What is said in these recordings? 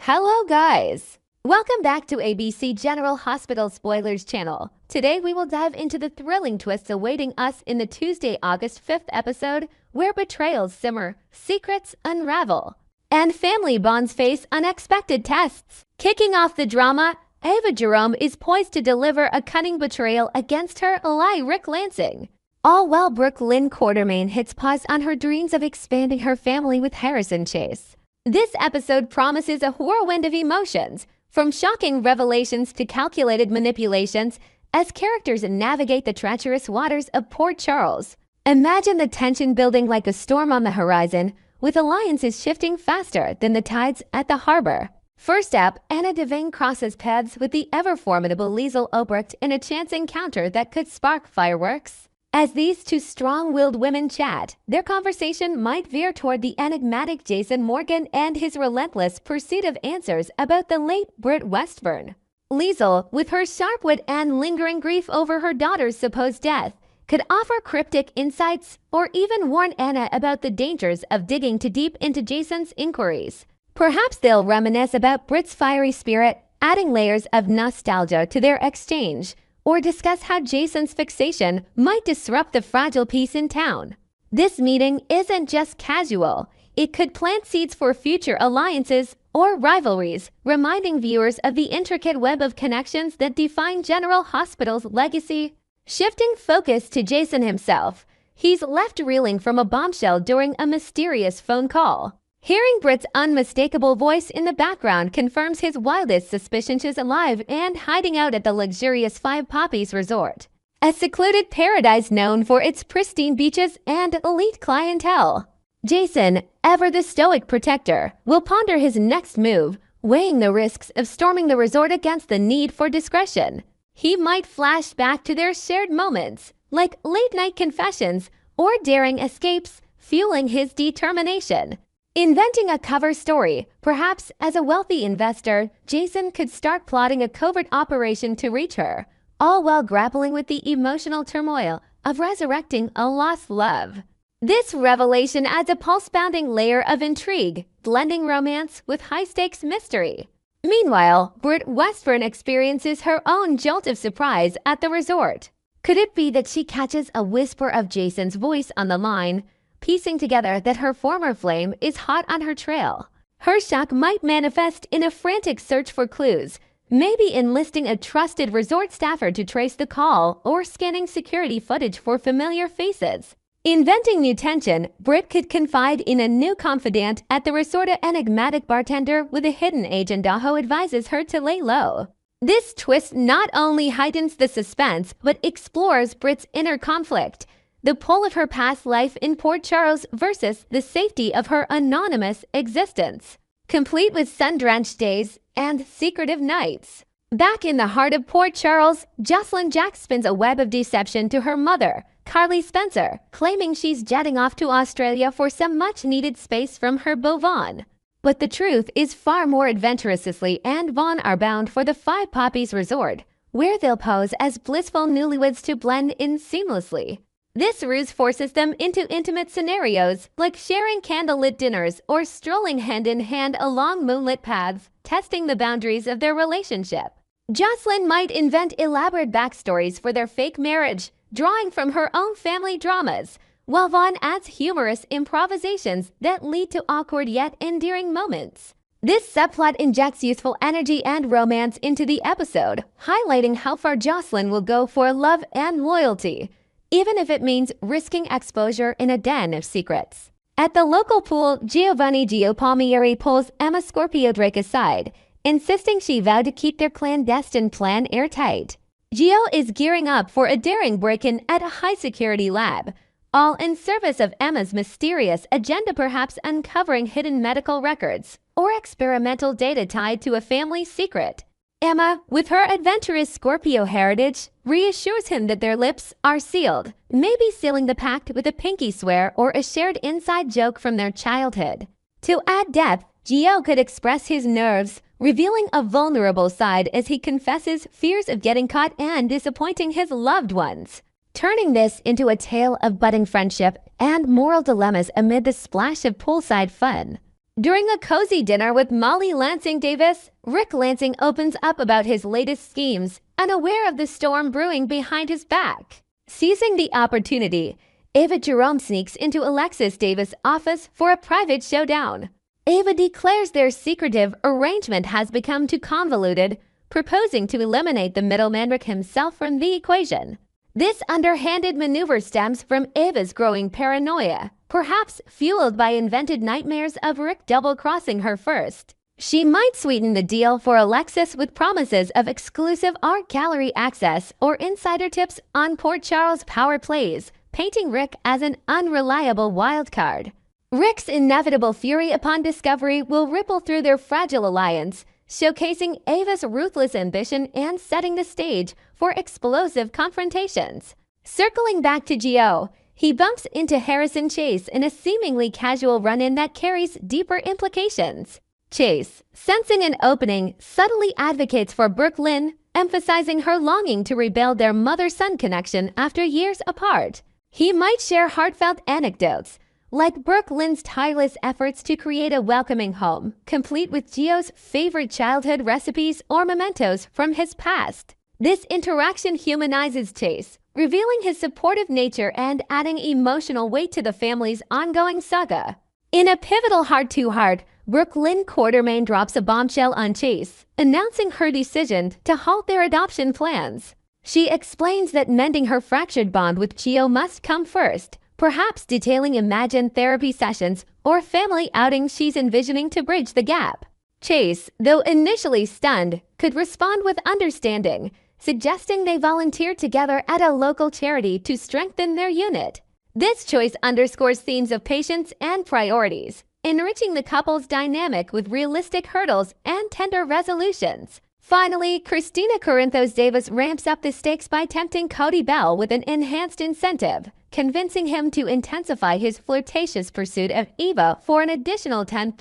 Hello guys! Welcome back to ABC General Hospital Spoilers channel. Today we will dive into the thrilling twists awaiting us in the Tuesday, August 5th episode where betrayals simmer, secrets unravel, and family bonds face unexpected tests. Kicking off the drama, Ava Jerome is poised to deliver a cunning betrayal against her ally Ric Lansing. All while Brook Lynn Quartermaine hits pause on her dreams of expanding her family with Harrison Chase. This episode promises a whirlwind of emotions, from shocking revelations to calculated manipulations, as characters navigate the treacherous waters of Port Charles. Imagine the tension building like a storm on the horizon, with alliances shifting faster than the tides at the harbor. First up, Anna Devane crosses paths with the ever-formidable Liesl Obrecht in a chance encounter that could spark fireworks. As these two strong-willed women chat, their conversation might veer toward the enigmatic Jason Morgan and his relentless pursuit of answers about the late Britt Westburn. Liesl, with her sharp wit and lingering grief over her daughter's supposed death, could offer cryptic insights or even warn Anna about the dangers of digging too deep into Jason's inquiries. Perhaps they'll reminisce about Britt's fiery spirit, adding layers of nostalgia to their exchange, or discuss how Jason's fixation might disrupt the fragile peace in town. This meeting isn't just casual. It could plant seeds for future alliances or rivalries, reminding viewers of the intricate web of connections that define General Hospital's legacy. Shifting focus to Jason himself, he's left reeling from a bombshell during a mysterious phone call. Hearing Britt's unmistakable voice in the background confirms his wildest suspicions is alive and hiding out at the luxurious Five Poppies Resort, a secluded paradise known for its pristine beaches and elite clientele. Jason, ever the stoic protector, will ponder his next move, weighing the risks of storming the resort against the need for discretion. He might flash back to their shared moments, like late-night confessions or daring escapes, fueling his determination. Inventing a cover story, perhaps as a wealthy investor, Jason could start plotting a covert operation to reach her, all while grappling with the emotional turmoil of resurrecting a lost love. This revelation adds a pulse-pounding layer of intrigue, blending romance with high-stakes mystery. Meanwhile, Britt Westburn experiences her own jolt of surprise at the resort. Could it be that she catches a whisper of Jason's voice on the line, piecing together that her former flame is hot on her trail? Her shock might manifest in a frantic search for clues, maybe enlisting a trusted resort staffer to trace the call or scanning security footage for familiar faces. Inventing new tension, Britt could confide in a new confidant at the resort, an enigmatic bartender with a hidden agent who advises her to lay low. This twist not only heightens the suspense, but explores Britt's inner conflict, the pull of her past life in Port Charles versus the safety of her anonymous existence, complete with sun-drenched days and secretive nights. Back in the heart of Port Charles, Jocelyn Jack spins a web of deception to her mother, Carly Spencer, claiming she's jetting off to Australia for some much-needed space from her beau Vaughn. But the truth is far more adventurous. Cicely and Vaughn are bound for the Five Poppies Resort, where they'll pose as blissful newlyweds to blend in seamlessly. This ruse forces them into intimate scenarios, like sharing candlelit dinners or strolling hand-in-hand along moonlit paths, testing the boundaries of their relationship. Jocelyn might invent elaborate backstories for their fake marriage, drawing from her own family dramas, while Vaughn adds humorous improvisations that lead to awkward yet endearing moments. This subplot injects youthful energy and romance into the episode, highlighting how far Jocelyn will go for love and loyalty, even if it means risking exposure in a den of secrets. At the local pool, Giovanni Gio Palmieri pulls Emma Scorpio Drake aside, insisting she vowed to keep their clandestine plan airtight. Gio is gearing up for a daring break-in at a high-security lab, all in service of Emma's mysterious agenda, perhaps uncovering hidden medical records or experimental data tied to a family secret. Emma, with her adventurous Scorpio heritage, reassures him that their lips are sealed, maybe sealing the pact with a pinky swear or a shared inside joke from their childhood. To add depth, Gio could express his nerves, revealing a vulnerable side as he confesses fears of getting caught and disappointing his loved ones, turning this into a tale of budding friendship and moral dilemmas amid the splash of poolside fun. During a cozy dinner with Molly Lansing Davis, Ric Lansing opens up about his latest schemes, unaware of the storm brewing behind his back. Seizing the opportunity, Ava Jerome sneaks into Alexis Davis' office for a private showdown. Ava declares their secretive arrangement has become too convoluted, proposing to eliminate the middleman Ric himself from the equation. This underhanded maneuver stems from Ava's growing paranoia, perhaps fueled by invented nightmares of Ric double-crossing her first. She might sweeten the deal for Alexis with promises of exclusive art gallery access or insider tips on Port Charles' power plays, painting Ric as an unreliable wildcard. Ric's inevitable fury upon discovery will ripple through their fragile alliance, showcasing Ava's ruthless ambition and setting the stage for explosive confrontations. Circling back to Gio, he bumps into Harrison Chase in a seemingly casual run-in that carries deeper implications. Chase, sensing an opening, subtly advocates for Brook Lynn, emphasizing her longing to rebuild their mother-son connection after years apart. He might share heartfelt anecdotes, like Brook Lynn's tireless efforts to create a welcoming home, complete with Gio's favorite childhood recipes or mementos from his past. This interaction humanizes Chase, revealing his supportive nature and adding emotional weight to the family's ongoing saga. In a pivotal heart-to-heart, Brook Lynn Quartermaine drops a bombshell on Chase, announcing her decision to halt their adoption plans. She explains that mending her fractured bond with Gio must come first, perhaps detailing imagined therapy sessions or family outings she's envisioning to bridge the gap. Chase, though initially stunned, could respond with understanding, suggesting they volunteer together at a local charity to strengthen their unit. This choice underscores themes of patience and priorities, enriching the couple's dynamic with realistic hurdles and tender resolutions. Finally, Christina Corinthos Davis ramps up the stakes by tempting Cody Bell with an enhanced incentive, convincing him to intensify his flirtatious pursuit of Eva for an additional $10,000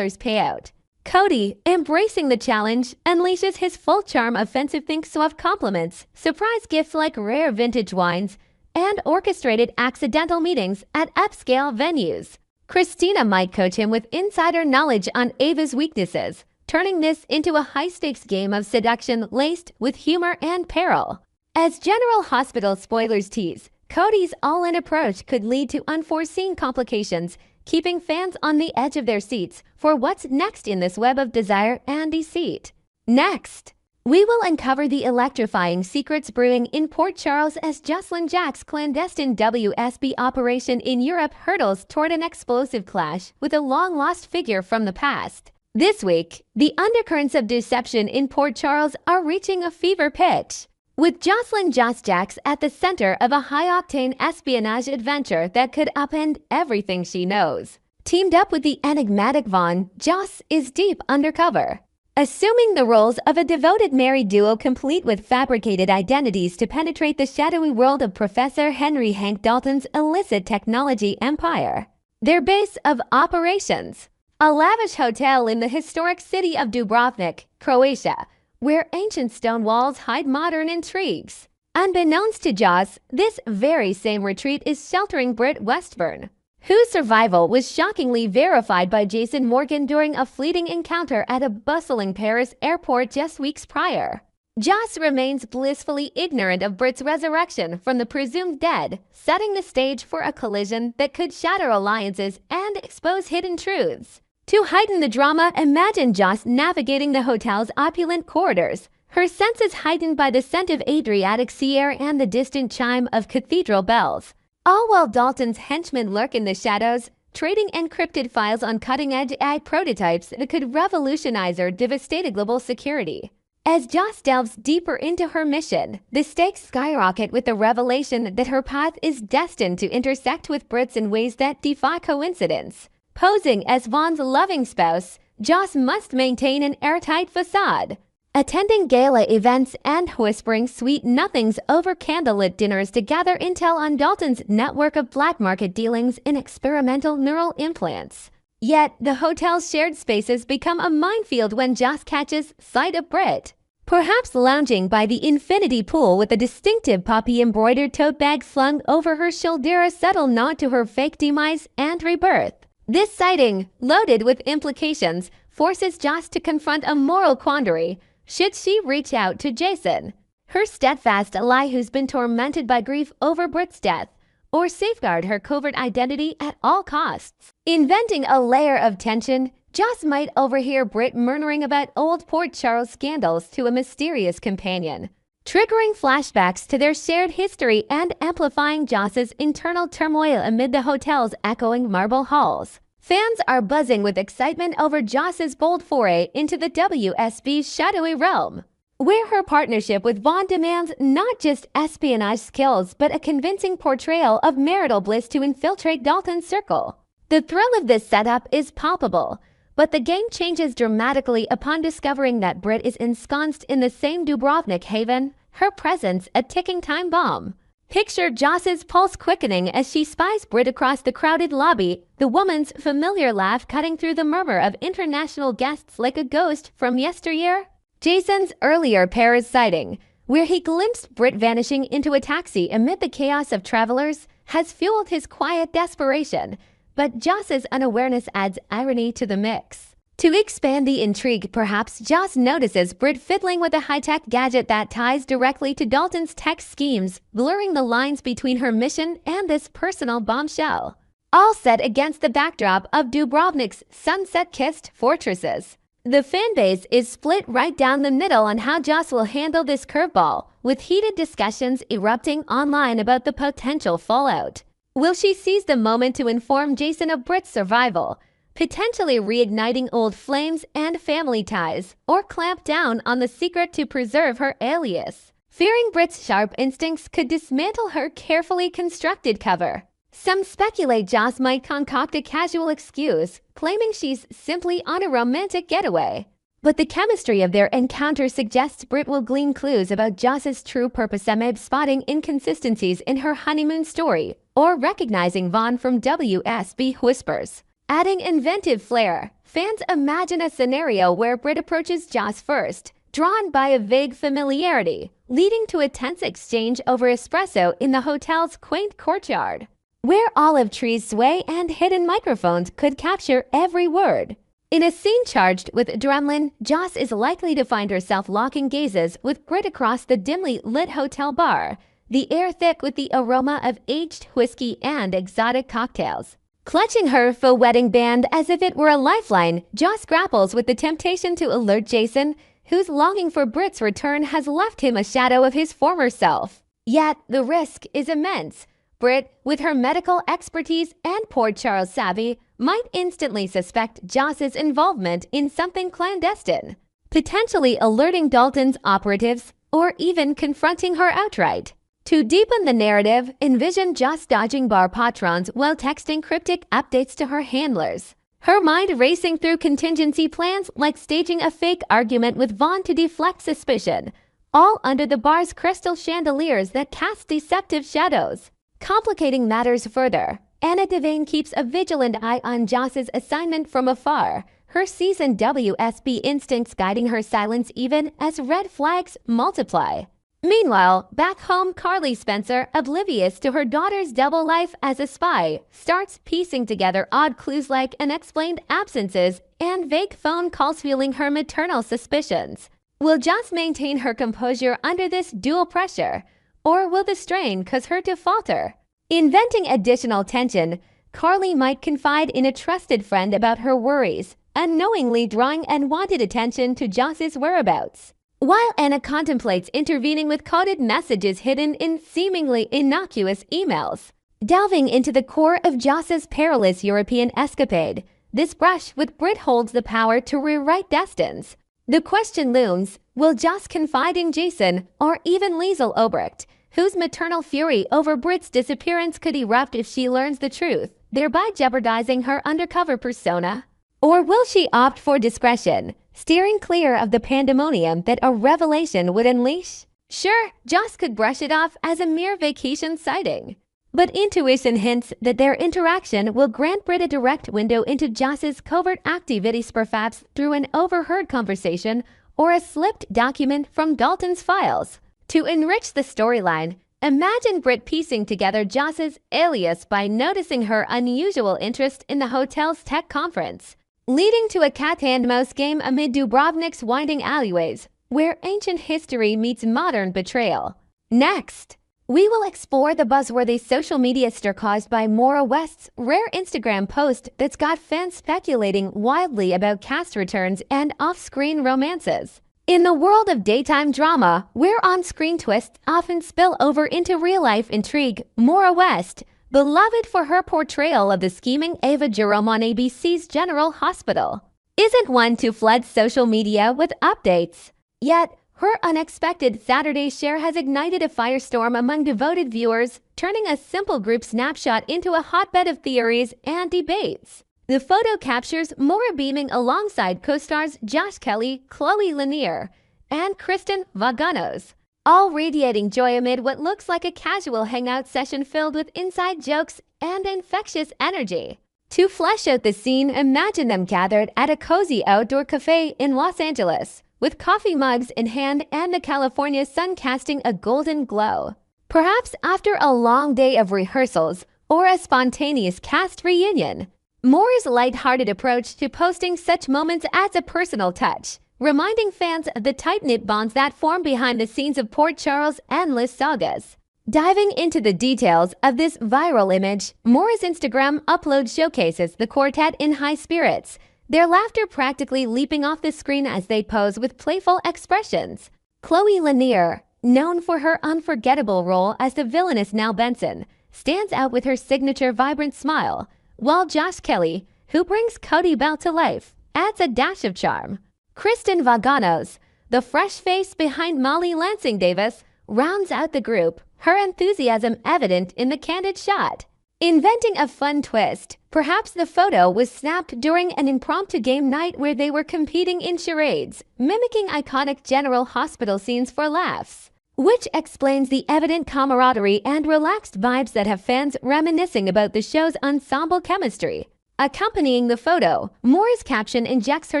payout. Cody, embracing the challenge, unleashes his full charm offensive think suave compliments, surprise gifts like rare vintage wines, and orchestrated accidental meetings at upscale venues. Christina might coach him with insider knowledge on Ava's weaknesses, turning this into a high-stakes game of seduction laced with humor and peril. As General Hospital spoilers tease, Cody's all-in approach could lead to unforeseen complications, keeping fans on the edge of their seats for what's next in this web of desire and deceit. Next, we will uncover the electrifying secrets brewing in Port Charles as Jocelyn Jack's clandestine WSB operation in Europe hurtles toward an explosive clash with a long-lost figure from the past. This week, the undercurrents of deception in Port Charles are reaching a fever pitch, with Jocelyn Joss Jacks at the center of a high-octane espionage adventure that could upend everything she knows. Teamed up with the enigmatic Vaughn, Joss is deep undercover, assuming the roles of a devoted married duo complete with fabricated identities to penetrate the shadowy world of Professor Henry Hank Dalton's illicit technology empire. Their base of operations, a lavish hotel in the historic city of Dubrovnik, Croatia, where ancient stone walls hide modern intrigues. Unbeknownst to Joss, this very same retreat is sheltering Britt Westburn, whose survival was shockingly verified by Jason Morgan during a fleeting encounter at a bustling Paris airport just weeks prior. Joss remains blissfully ignorant of Britt's resurrection from the presumed dead, setting the stage for a collision that could shatter alliances and expose hidden truths. To heighten the drama, imagine Joss navigating the hotel's opulent corridors, her senses heightened by the scent of Adriatic sea air and the distant chime of cathedral bells. All while Dalton's henchmen lurk in the shadows, trading encrypted files on cutting-edge AI prototypes that could revolutionize or devastate global security. As Joss delves deeper into her mission, the stakes skyrocket with the revelation that her path is destined to intersect with Britt's in ways that defy coincidence. Posing as Vaughn's loving spouse, Joss must maintain an airtight facade, attending gala events and whispering sweet nothings over candlelit dinners to gather intel on Dalton's network of black market dealings in experimental neural implants. Yet, the hotel's shared spaces become a minefield when Joss catches sight of Britt, perhaps lounging by the infinity pool with a distinctive poppy-embroidered tote bag slung over her shoulder, a subtle nod to her fake demise and rebirth. This sighting, loaded with implications, forces Joss to confront a moral quandary. Should she reach out to Jason, her steadfast ally who's been tormented by grief over Britt's death, or safeguard her covert identity at all costs? Inventing a layer of tension, Joss might overhear Britt murmuring about old Port Charles scandals to a mysterious companion, triggering flashbacks to their shared history and amplifying Joss's internal turmoil amid the hotel's echoing marble halls. Fans are buzzing with excitement over Joss's bold foray into the WSB's shadowy realm, where her partnership with Vaughn demands not just espionage skills but a convincing portrayal of marital bliss to infiltrate Dalton's circle. The thrill of this setup is palpable, but the game changes dramatically upon discovering that Britt is ensconced in the same Dubrovnik haven, her presence a ticking time bomb. Picture Joss's pulse quickening as she spies Britt across the crowded lobby, the woman's familiar laugh cutting through the murmur of international guests like a ghost from yesteryear. Jason's earlier Paris sighting, where he glimpsed Britt vanishing into a taxi amid the chaos of travelers, has fueled his quiet desperation, but Joss's unawareness adds irony to the mix. To expand the intrigue, perhaps Joss notices Britt fiddling with a high-tech gadget that ties directly to Dalton's tech schemes, blurring the lines between her mission and this personal bombshell. All set against the backdrop of Dubrovnik's sunset-kissed fortresses. The fanbase is split right down the middle on how Joss will handle this curveball, with heated discussions erupting online about the potential fallout. Will she seize the moment to inform Jason of Britt's survival, potentially reigniting old flames and family ties, or clamp down on the secret to preserve her alias? Fearing Britt's sharp instincts could dismantle her carefully constructed cover. Some speculate Joss might concoct a casual excuse, claiming she's simply on a romantic getaway. But the chemistry of their encounter suggests Britt will glean clues about Joss's true purpose amid spotting inconsistencies in her honeymoon story, or recognizing Vaughn from WSB whispers. Adding inventive flair, fans imagine a scenario where Britt approaches Joss first, drawn by a vague familiarity, leading to a tense exchange over espresso in the hotel's quaint courtyard, where olive trees sway and hidden microphones could capture every word. In a scene charged with adrenaline, Joss is likely to find herself locking gazes with Britt across the dimly lit hotel bar, the air thick with the aroma of aged whiskey and exotic cocktails. Clutching her faux wedding band as if it were a lifeline, Joss grapples with the temptation to alert Jason, whose longing for Britt's return has left him a shadow of his former self. Yet the risk is immense. Britt, with her medical expertise and Port Charles savvy, might instantly suspect Joss's involvement in something clandestine, potentially alerting Dalton's operatives or even confronting her outright. To deepen the narrative, envision Joss dodging bar patrons while texting cryptic updates to her handlers, her mind racing through contingency plans like staging a fake argument with Vaughn to deflect suspicion, all under the bar's crystal chandeliers that cast deceptive shadows. Complicating matters further, Anna Devane keeps a vigilant eye on Joss's assignment from afar, her seasoned WSB instincts guiding her silence even as red flags multiply. Meanwhile, back home, Carly Spencer, oblivious to her daughter's double life as a spy, starts piecing together odd clues like unexplained absences and vague phone calls fueling her maternal suspicions. Will Joss maintain her composure under this dual pressure, or will the strain cause her to falter? Inventing additional tension, Carly might confide in a trusted friend about her worries, unknowingly drawing unwanted attention to Joss's whereabouts. While Anna contemplates intervening with coded messages hidden in seemingly innocuous emails. Delving into the core of Joss's perilous European escapade, this brush with Britt holds the power to rewrite destines. The question looms, will Joss confide in Jason or even Liesl Obrecht, whose maternal fury over Britt's disappearance could erupt if she learns the truth, thereby jeopardizing her undercover persona? Or will she opt for discretion, steering clear of the pandemonium that a revelation would unleash? Sure, Joss could brush it off as a mere vacation sighting, but intuition hints that their interaction will grant Britt a direct window into Joss's covert activities, perhaps through an overheard conversation or a slipped document from Dalton's files. To enrich the storyline, Imagine Brit piecing together Joss's alias by noticing her unusual interest in the hotel's tech conference, leading to a cat-and-mouse game amid Dubrovnik's winding alleyways, where ancient history meets modern betrayal. Next, we will explore the buzzworthy social media stir caused by Maura West's rare Instagram post that's got fans speculating wildly about cast returns and off-screen romances. In the world of daytime drama, where on-screen twists often spill over into real-life intrigue, Maura West, beloved for her portrayal of the scheming Ava Jerome on ABC's General Hospital, isn't one to flood social media with updates. Yet, her unexpected Saturday share has ignited a firestorm among devoted viewers, turning a simple group snapshot into a hotbed of theories and debates. The photo captures Maura beaming alongside co-stars Josh Kelly, Chloe Lanier, and Kristen Vaganos, all radiating joy amid what looks like a casual hangout session filled with inside jokes and infectious energy. To flesh out the scene, imagine them gathered at a cozy outdoor cafe in Los Angeles, with coffee mugs in hand and the California sun casting a golden glow. Perhaps after a long day of rehearsals or a spontaneous cast reunion. Maura's light-hearted approach to posting such moments adds a personal touch, reminding fans of the tight-knit bonds that form behind the scenes of Port Charles' endless sagas. Diving into the details of this viral image, Maura's Instagram upload showcases the quartet in high spirits, their laughter practically leaping off the screen as they pose with playful expressions. Chloe Lanier, known for her unforgettable role as the villainous Nell Benson, stands out with her signature vibrant smile, while Josh Kelly, who brings Cody Bell to life, adds a dash of charm. Kristen Vaganos, the fresh face behind Molly Lansing Davis, rounds out the group, her enthusiasm evident in the candid shot. Inventing a fun twist, perhaps the photo was snapped during an impromptu game night where they were competing in charades, mimicking iconic General Hospital scenes for laughs, which explains the evident camaraderie and relaxed vibes that have fans reminiscing about the show's ensemble chemistry. Accompanying the photo, Maura's caption injects her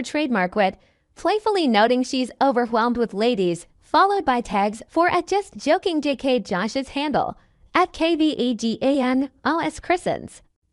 trademark wit, playfully noting she's overwhelmed with ladies, followed by tags for at just joking JK Josh's handle, at KVAGANOS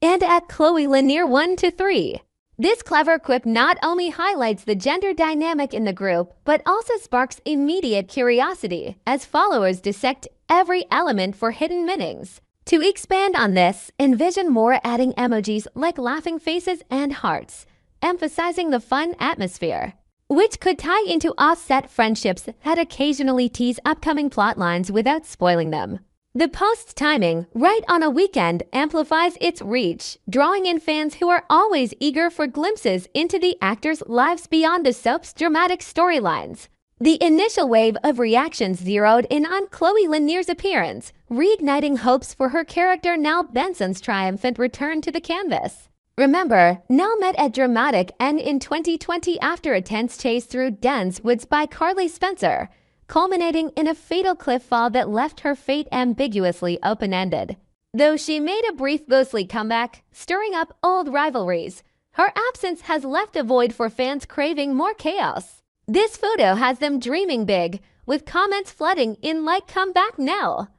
and at Chloe Lanier 1-3. This clever quip not only highlights the gender dynamic in the group, but also sparks immediate curiosity as followers dissect every element for hidden meanings. To expand on this, envision Maura adding emojis like laughing faces and hearts, emphasizing the fun atmosphere, which could tie into offset friendships that occasionally tease upcoming plot lines without spoiling them. The post's timing, right on a weekend, amplifies its reach, drawing in fans who are always eager for glimpses into the actors' lives beyond the soap's dramatic storylines. The initial wave of reactions zeroed in on Chloe Lanier's appearance, reigniting hopes for her character Nell Benson's triumphant return to the canvas. Remember, Nell met a dramatic end in 2020 after a tense chase through dense woods by Carly Spencer, culminating in a fatal cliff fall that left her fate ambiguously open-ended. Though she made a brief ghostly comeback, stirring up old rivalries, her absence has left a void for fans craving more chaos. This photo has them dreaming big, with comments flooding in like "Come back, Nell,"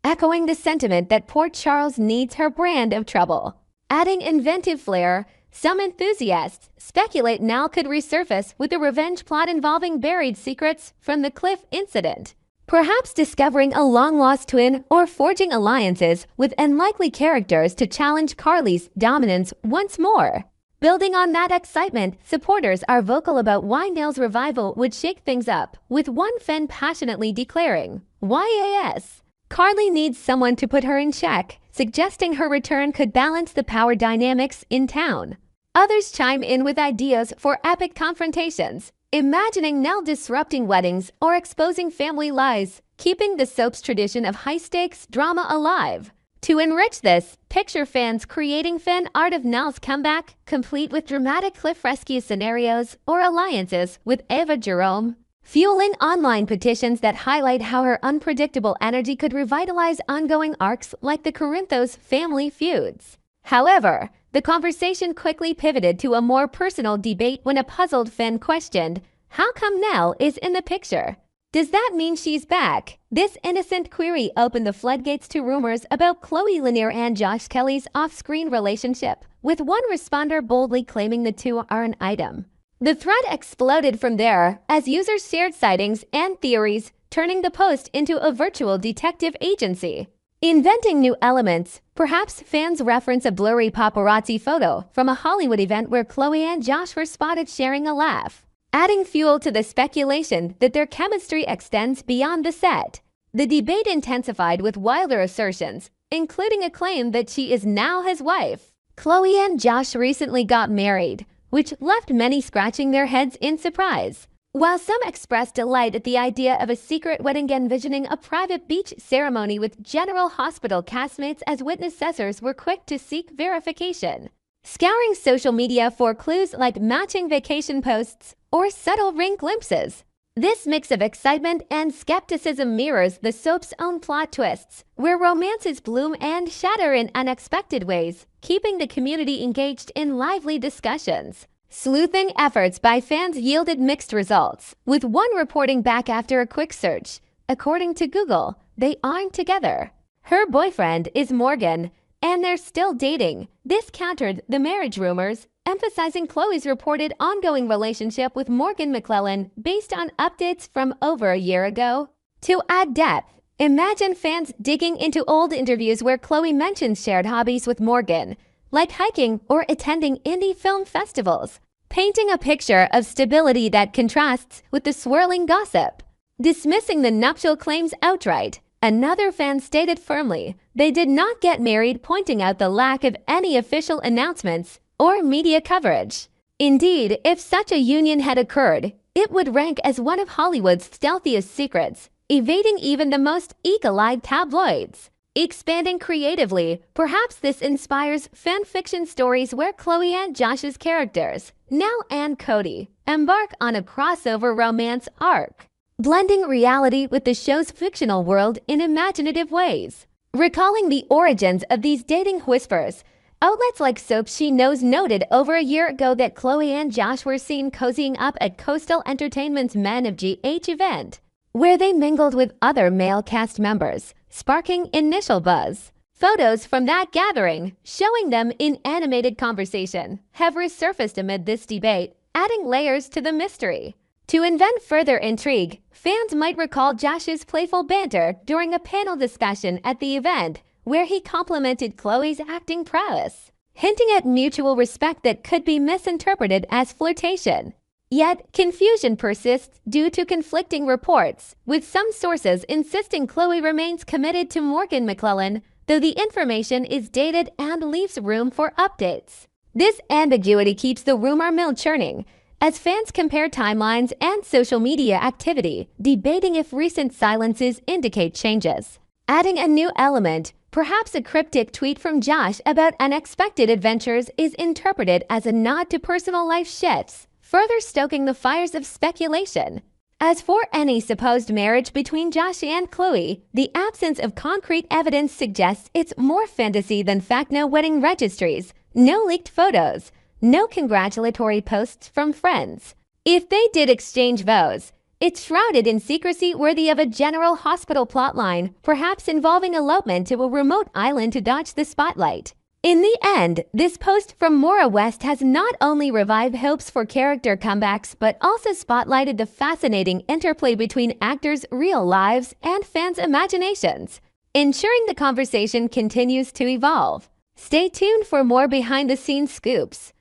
echoing the sentiment that Port Charles needs her brand of trouble. Adding inventive flair, some enthusiasts speculate Nell could resurface with a revenge plot involving buried secrets from the cliff incident, perhaps discovering a long-lost twin or forging alliances with unlikely characters to challenge Carly's dominance once more. Building on that excitement, supporters are vocal about why Nell's revival would shake things up, with one fan passionately declaring, "YAS! Carly needs someone to put her in check," suggesting her return could balance the power dynamics in town. Others chime in with ideas for epic confrontations, imagining Nell disrupting weddings or exposing family lies, keeping the soap's tradition of high-stakes drama alive. To enrich this, picture fans creating fan art of Nell's comeback, complete with dramatic cliff rescue scenarios or alliances with Ava Jerome, fueling online petitions that highlight how her unpredictable energy could revitalize ongoing arcs like the Corinthos family feuds. However, the conversation quickly pivoted to a more personal debate when a puzzled fan questioned, "How come Nell is in the picture?" Does that mean she's back? This innocent query opened the floodgates to rumors about Chloe Lanier and Josh Kelly's off-screen relationship, with one responder boldly claiming the two are an item. The thread exploded from there as users shared sightings and theories, turning the post into a virtual detective agency. Inventing new elements, perhaps fans reference a blurry paparazzi photo from a Hollywood event where Chloe and Josh were spotted sharing a laugh, adding fuel to the speculation that their chemistry extends beyond the set. The debate intensified with wilder assertions, including a claim that she is now his wife. Chloe and Josh recently got married, which left many scratching their heads in surprise. While some expressed delight at the idea of a secret wedding, envisioning a private beach ceremony with General Hospital castmates as witnesses were quick to seek verification, scouring social media for clues like matching vacation posts or subtle ring glimpses. This mix of excitement and skepticism mirrors the soap's own plot twists, where romances bloom and shatter in unexpected ways, keeping the community engaged in lively discussions. Sleuthing efforts by fans yielded mixed results, with one reporting back after a quick search. According to Google, they aren't together. Her boyfriend is Morgan, and they're still dating. This countered the marriage rumors, emphasizing Chloe's reported ongoing relationship with Morgan McClellan based on updates from over a year ago. To add depth, imagine fans digging into old interviews where Chloe mentions shared hobbies with Morgan, like hiking or attending indie film festivals, painting a picture of stability that contrasts with the swirling gossip. Dismissing the nuptial claims outright, another fan stated firmly they did not get married, pointing out the lack of any official announcements or media coverage. Indeed, if such a union had occurred, it would rank as one of Hollywood's stealthiest secrets, evading even the most eagle-eyed tabloids. Expanding creatively, perhaps this inspires fan fiction stories where Chloe and Josh's characters, Nell and Cody, embark on a crossover romance arc, blending reality with the show's fictional world in imaginative ways. Recalling the origins of these dating whispers, outlets like Soap She Knows noted over a year ago that Chloe and Josh were seen cozying up at Coastal Entertainment's Men of GH event, where they mingled with other male cast members, sparking initial buzz. Photos from that gathering, showing them in animated conversation, have resurfaced amid this debate, adding layers to the mystery. To invent further intrigue, fans might recall Josh's playful banter during a panel discussion at the event, where he complimented Chloe's acting prowess, hinting at mutual respect that could be misinterpreted as flirtation. Yet, confusion persists due to conflicting reports, with some sources insisting Chloe remains committed to Morgan McClellan, though the information is dated and leaves room for updates. This ambiguity keeps the rumor mill churning, as fans compare timelines and social media activity, debating if recent silences indicate changes. Adding a new element, perhaps a cryptic tweet from Josh about unexpected adventures, is interpreted as a nod to personal life shifts, further stoking the fires of speculation. As for any supposed marriage between Josh and Chloe, the absence of concrete evidence suggests it's more fantasy than fact. No wedding registries, no leaked photos, no congratulatory posts from friends. If they did exchange vows, it's shrouded in secrecy worthy of a General Hospital plotline, perhaps involving elopement to a remote island to dodge the spotlight. In the end, this post from Maura West has not only revived hopes for character comebacks, but also spotlighted the fascinating interplay between actors' real lives and fans' imaginations, ensuring the conversation continues to evolve. Stay tuned for more behind-the-scenes scoops.